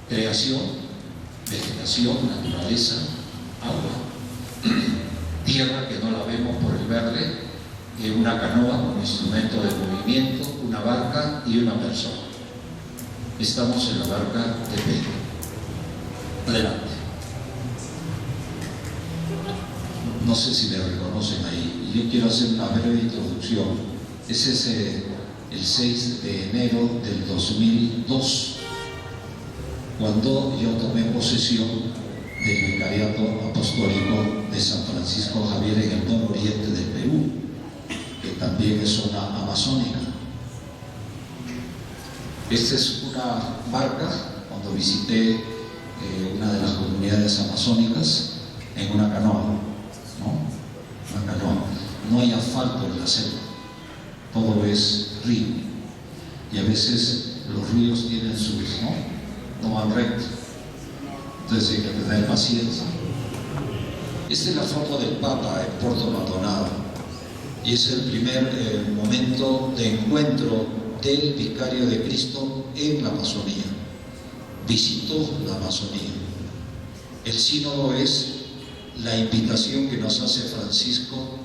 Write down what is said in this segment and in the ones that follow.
creación, vegetación, naturaleza, agua, tierra que no la vemos por el verde, una canoa como instrumento de movimiento, una barca y una persona. Estamos en la barca de Pedro. Adelante. No sé si me reconocen ahí. Yo quiero hacer una breve introducción. Ese es el 6 de enero del 2002, cuando yo tomé posesión del Vicariato Apostólico de San Francisco Javier en el nororiente del Perú, que también es zona amazónica. Esta es una barca, cuando visité una de las comunidades amazónicas, en una canoa, ¿no? Una canoa. No hay asfalto en la selva, todo es río, y a veces los ríos tienen sus, no van recto, entonces hay que tener paciencia. Esta es la foto del Papa en Puerto Maldonado, y es el primer momento de encuentro del Vicario de Cristo en la Amazonía. Visitó la Amazonía. El sínodo es la invitación que nos hace Francisco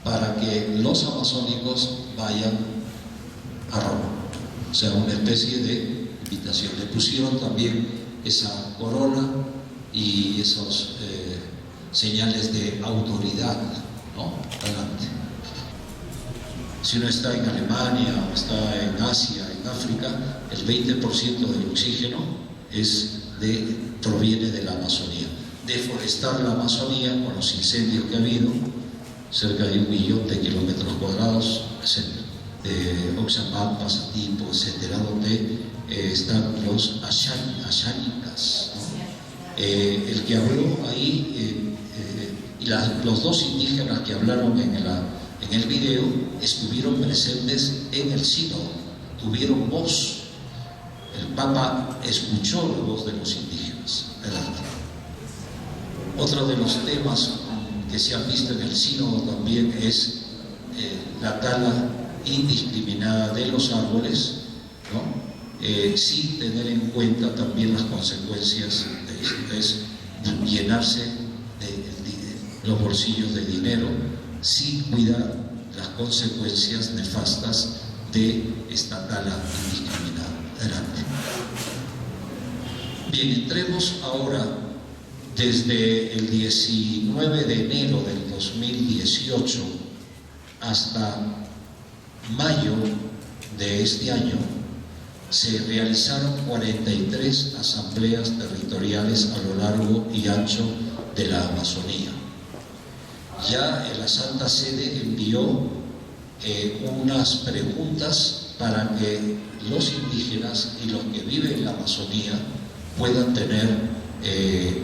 para que los amazónicos vayan a Roma, o sea, una especie de invitación. Le pusieron también esa corona y esos señales de autoridad, ¿no? Adelante. Si uno está en Alemania o está en Asia, en África, el 20% del oxígeno proviene de la Amazonía. Deforestar la Amazonía con los incendios que ha habido, cerca de 1 millón de kilómetros cuadrados, Oxapampa, Pasatipo, etcétera, donde están los ashánicas, ¿no? El que habló ahí, y los dos indígenas que hablaron en el video estuvieron presentes en el sínodo, tuvieron voz. El Papa escuchó la voz de los indígenas. Adelante. Otro de los temas que se han visto en el sínodo también es la tala indiscriminada de los árboles, ¿no? Sin tener en cuenta también las consecuencias de esto, es llenarse de los bolsillos de dinero sin cuidar las consecuencias nefastas de esta tala indiscriminada. Adelante. Bien, entremos ahora desde el 19 de enero del 2018 hasta mayo de este año. Se realizaron 43 asambleas territoriales a lo largo y ancho de la Amazonía. Ya la Santa Sede envió unas preguntas para que los indígenas y los que viven en la Amazonía puedan tener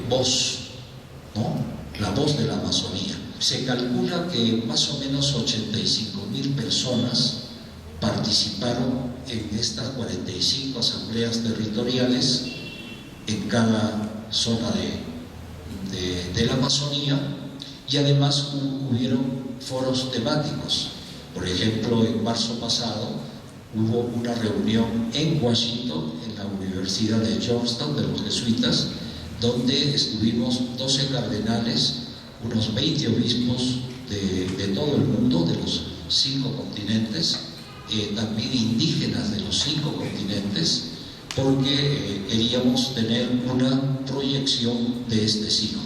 voz, ¿no? La voz de la Amazonía. Se calcula que más o menos 85.000 personas participaron en estas 45 asambleas territoriales en cada zona de la Amazonía, y además hubieron foros temáticos. Por ejemplo, en marzo pasado hubo una reunión en Washington, en la Universidad de Georgetown de los jesuitas, donde estuvimos 12 cardenales, unos 20 obispos de todo el mundo, de los 5 continentes, también indígenas de los 5 continentes, porque queríamos tener una proyección de este siglo.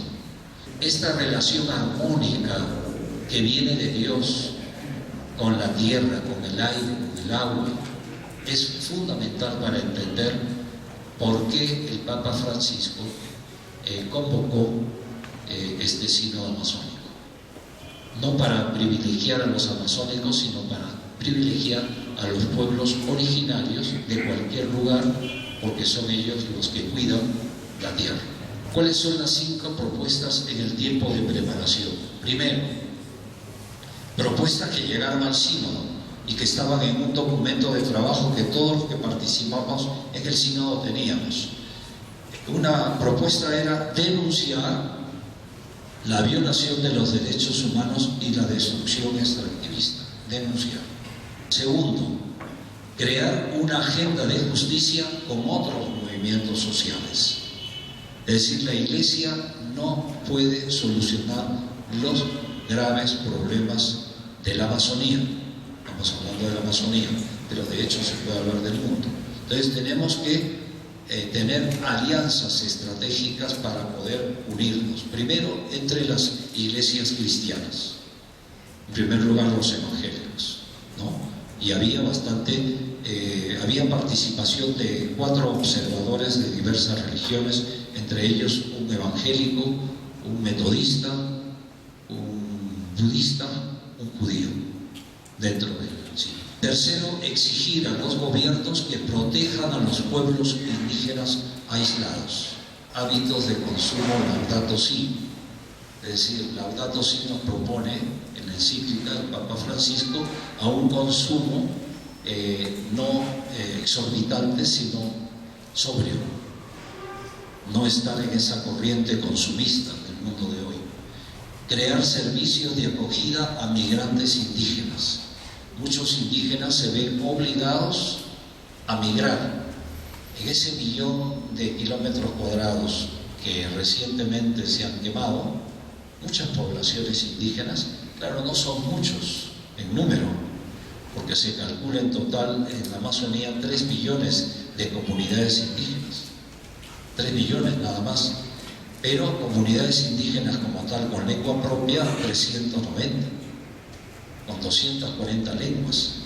Esta relación armónica que viene de Dios con la tierra, con el aire, con el agua, es fundamental para entender por qué el Papa Francisco convocó este sínodo amazónico. No para privilegiar a los amazónicos, sino para privilegiar a los pueblos originarios de cualquier lugar, porque son ellos los que cuidan la tierra. ¿Cuáles son las 5 propuestas en el tiempo de preparación? Primero, propuestas que llegaron al sínodo y que estaban en un documento de trabajo que todos los que participamos en el sínodo teníamos. Una propuesta era denunciar la violación de los derechos humanos y la destrucción extractivista. Denunciar. Segundo, crear una agenda de justicia con otros movimientos movimientos sociales. Es decir, la Iglesia no puede solucionar los graves problemas de la Amazonía. Estamos hablando de la Amazonía, pero de hecho se puede hablar del mundo. Entonces tenemos que tener alianzas estratégicas para poder unirnos. Primero, entre las iglesias cristianas. En primer lugar, los evangélicos, ¿no? Y había había participación de 4 observadores de diversas religiones, entre ellos un evangélico, un metodista, un budista, un judío, dentro del concilio. Tercero, exigir a los gobiernos que protejan a los pueblos indígenas aislados. Hábitos de consumo Laudato Si. Es decir, Laudato Si nos propone en la encíclica del Papa Francisco a un consumo no exorbitante, sino sobrio. No estar en esa corriente consumista del mundo de hoy. Crear servicios de acogida a migrantes indígenas. Muchos indígenas se ven obligados a migrar. En ese 1.000.000 de kilómetros cuadrados que recientemente se han quemado, muchas poblaciones indígenas, claro, no son muchos en número, porque se calcula en total en la Amazonía 3 millones de comunidades indígenas. 3 millones nada más, pero comunidades indígenas como tal, con lengua propia, 390, con 240 lenguas.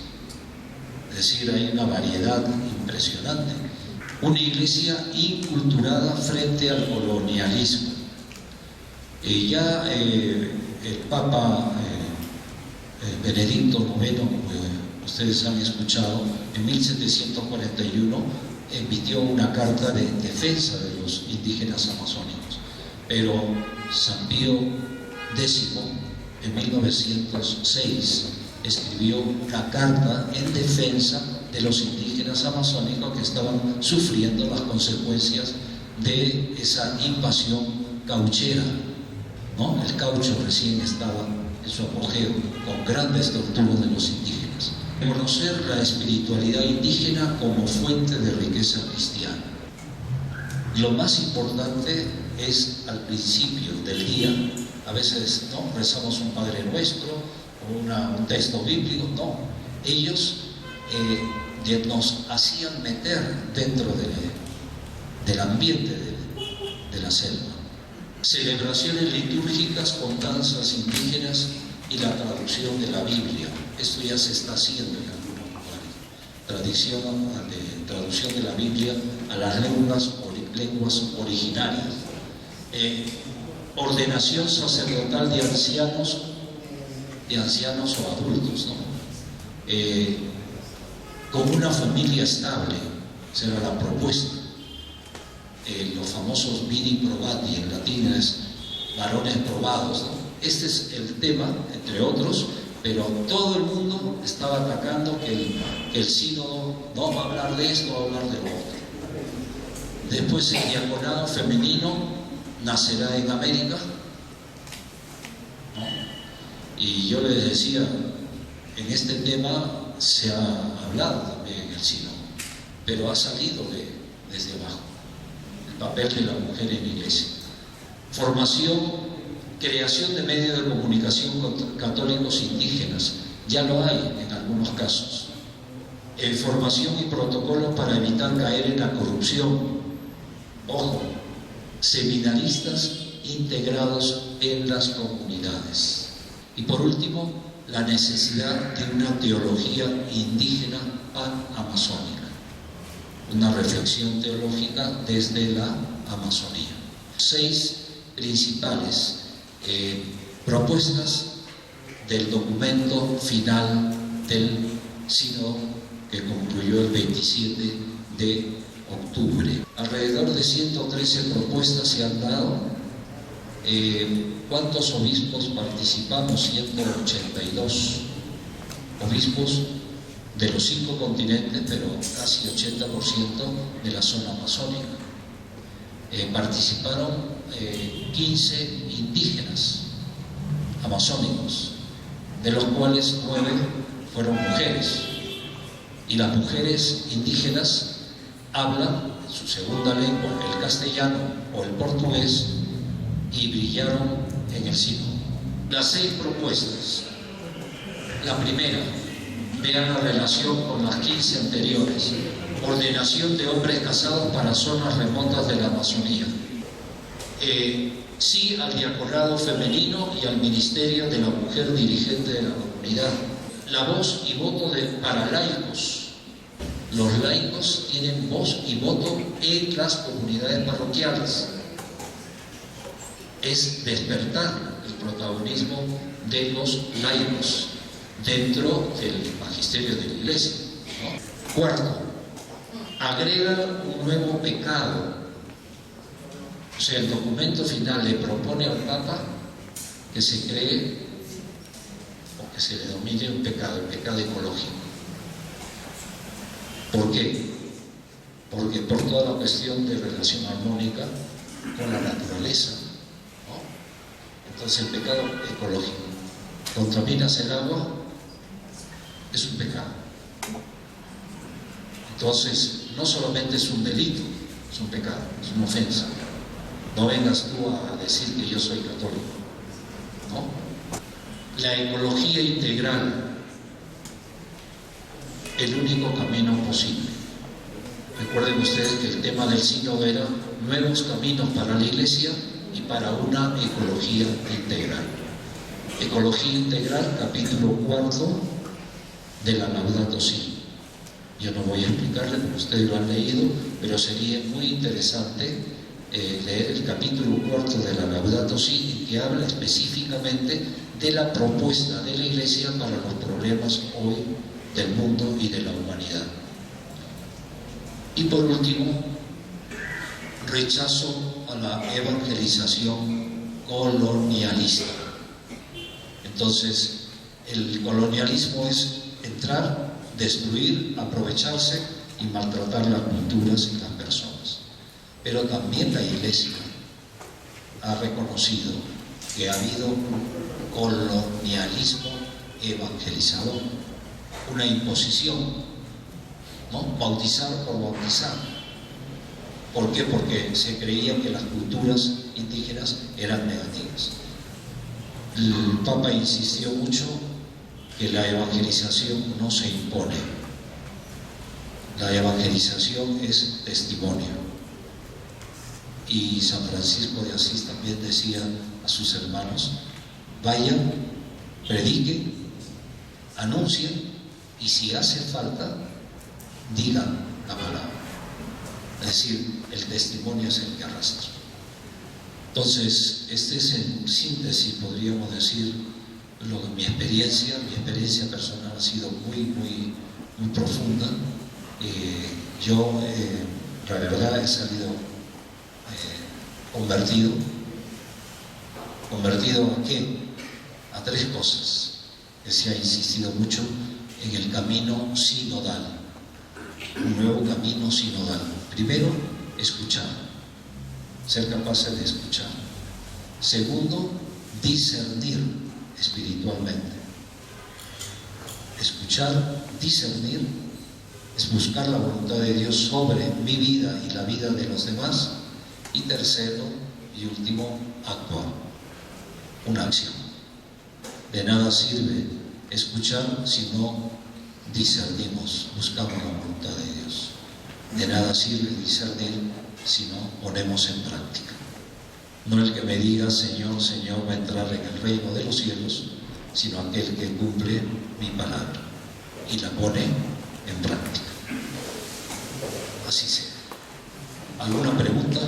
Es decir, hay una variedad impresionante. Una iglesia inculturada frente al colonialismo. Ya el Papa Benedicto IX, como ustedes han escuchado, en 1741 emitió una carta de defensa de los indígenas amazónicos, pero San Pío X en 1906 escribió una carta en defensa de los indígenas amazónicos que estaban sufriendo las consecuencias de esa invasión cauchera, ¿no? El caucho recién estaba en su apogeo, con grandes torturas de los indígenas. Conocer la espiritualidad indígena como fuente de riqueza cristiana. Lo más importante es al principio del día, a veces no rezamos un Padre Nuestro o un texto bíblico, no. Ellos nos hacían meter dentro del ambiente de la selva. Celebraciones litúrgicas con danzas indígenas y la traducción de la Biblia. Esto ya se está haciendo en algunos lugares. Traducción de la Biblia a las lenguas originarias. Ordenación sacerdotal de ancianos o adultos, ¿no? Con una familia estable, esa era la propuesta. Los famosos viri probati, en latín es varones probados, ¿no? Este es el tema, entre otros, pero todo el mundo estaba atacando que el sínodo no va a hablar de esto, va a hablar de lo otro. Después el diaconado femenino nacerá en América, ¿no? Y yo les decía, en este tema se ha hablado también en el sínodo, pero ha salido desde abajo, el papel de la mujer en la iglesia. Formación, creación de medios de comunicación católicos indígenas, ya lo hay en algunos casos. Formación y protocolos para evitar caer en la corrupción. Ojo, seminaristas integrados en las comunidades. Y por último, la necesidad de una teología indígena pan-amazónica, una reflexión teológica desde la Amazonía. 6 principales propuestas del documento final del sínodo que concluyó el 27 de octubre. Alrededor de 113 propuestas se han dado. ¿Cuántos obispos participamos? 182 obispos de los 5 continentes, pero casi 80% de la zona amazónica. Participaron 15 indígenas amazónicos, de los cuales 9 fueron mujeres. Y las mujeres indígenas hablan su segunda lengua, el castellano o el portugués, y brillaron en el sínodo. Las 6 propuestas. La primera, vean la relación con las 15 anteriores. Ordenación de hombres casados para zonas remotas de la Amazonía. Sí al diaconado femenino y al ministerio de la mujer dirigente de la comunidad. La voz y voto para laicos. Los laicos tienen voz y voto en las comunidades parroquiales. Es despertar el protagonismo de los laicos dentro del magisterio de la Iglesia, ¿no? Cuarto, agrega un nuevo pecado. O sea, el documento final le propone al Papa que se cree o que se le domine un pecado, el pecado ecológico. ¿Por qué? Porque por toda la cuestión de relación armónica con la naturaleza, ¿no? Entonces el pecado ecológico. Contaminas el agua, es un pecado. Entonces, no solamente es un delito, es un pecado, es una ofensa. No vengas tú a decir que yo soy católico, ¿no? La ecología integral, el único camino posible. Recuerden ustedes que el tema del sínodo era nuevos caminos para la Iglesia y para una ecología integral. Ecología integral, capítulo 4 de la Laudato Si. Yo no voy a explicarle porque ustedes lo han leído, pero sería muy interesante leer el capítulo 4 de la Laudato Si, que habla específicamente de la propuesta de la Iglesia para los problemas hoy del mundo y de la humanidad. Y por último, rechazo a la evangelización colonialista. Entonces, el colonialismo es entrar, destruir, aprovecharse y maltratar las culturas y las personas. Pero también la Iglesia ha reconocido que ha habido un colonialismo evangelizador, una imposición, ¿no? Bautizar por bautizar. ¿Por qué? Porque se creía que las culturas indígenas eran negativas. El Papa insistió mucho que la evangelización no se impone. La evangelización es testimonio. Y San Francisco de Asís también decía a sus hermanos: vayan, prediquen, anuncien, y si hace falta, digan la palabra. Es decir, el testimonio es el que arrastra. Entonces, este es en síntesis, podríamos decir, mi experiencia personal ha sido muy profunda. Yo, la verdad, he salido convertido. ¿Convertido a qué? A 3 cosas que se ha insistido mucho en el camino sinodal, un nuevo camino sinodal. Primero, escuchar, ser capaces de escuchar. Segundo, discernir espiritualmente. Escuchar, discernir, es buscar la voluntad de Dios sobre mi vida y la vida de los demás. Y tercero y último, actuar, una acción. De nada sirve escuchar si no discernimos, buscamos la voluntad de Dios. De nada sirve discernir si no ponemos en práctica. No el que me diga Señor, Señor va a entrar en el reino de los cielos, sino aquel que cumple mi palabra y la pone en práctica. Así sea. ¿Alguna pregunta?